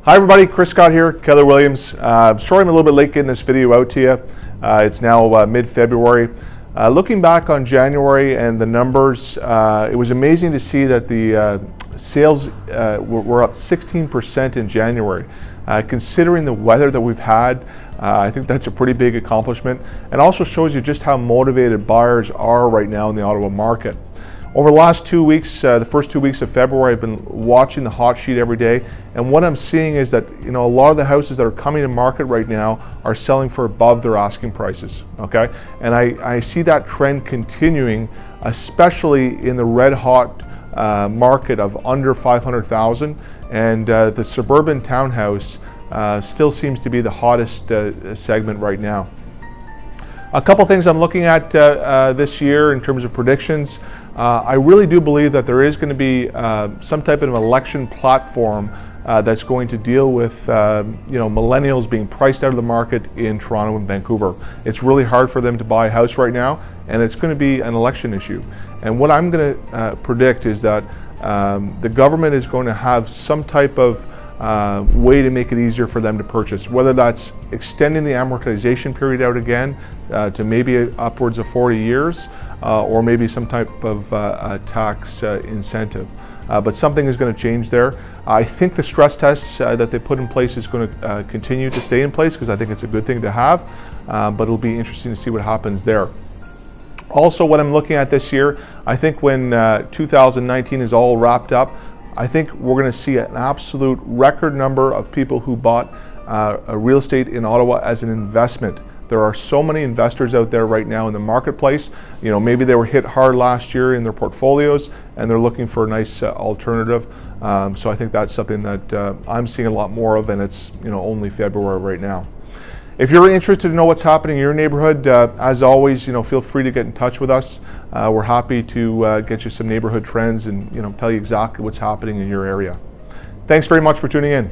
Hi everybody, Chris Scott here, Keller Williams. Sorry I'm a little bit late getting this video out to you. It's now mid-February. Looking back on January and the numbers, it was amazing to see that the sales were up 16% in January. Considering the weather that we've had, I think that's a pretty big accomplishment, and also shows you just how motivated buyers are right now in the Ottawa market. Over the last 2 weeks, the first 2 weeks of February, I've been watching the hot sheet every day, and what I'm seeing is that a lot of the houses that are coming to market right now are selling for above their asking prices. Okay, and I see that trend continuing, especially in the red hot market of under 500,000, and the suburban townhouse still seems to be the hottest segment right now. A couple things I'm looking at this year in terms of predictions. I really do believe that there is going to be some type of election platform that's going to deal with millennials being priced out of the market in Toronto and Vancouver. It's really hard for them to buy a house right now, and it's going to be an election issue. And what I'm going to predict is that the government is going to have some type of way to make it easier for them to purchase, whether that's extending the amortization period out again to maybe upwards of 40 years, or maybe some type of tax incentive. But something is going to change there. I think the stress tests that they put in place is going to continue to stay in place, because I think it's a good thing to have, but it'll be interesting to see what happens there. Also, what I'm looking at this year, I think when 2019 is all wrapped up, I think we're going to see an absolute record number of people who bought a real estate in Ottawa as an investment. There are so many investors out there right now in the marketplace. Maybe they were hit hard last year in their portfolios, and they're looking for a nice alternative. So I think that's something that I'm seeing a lot more of, and it's only February right now. If you're interested to know what's happening in your neighborhood, as always, feel free to get in touch with us. We're happy to get you some neighborhood trends and tell you exactly what's happening in your area. Thanks very much for tuning in.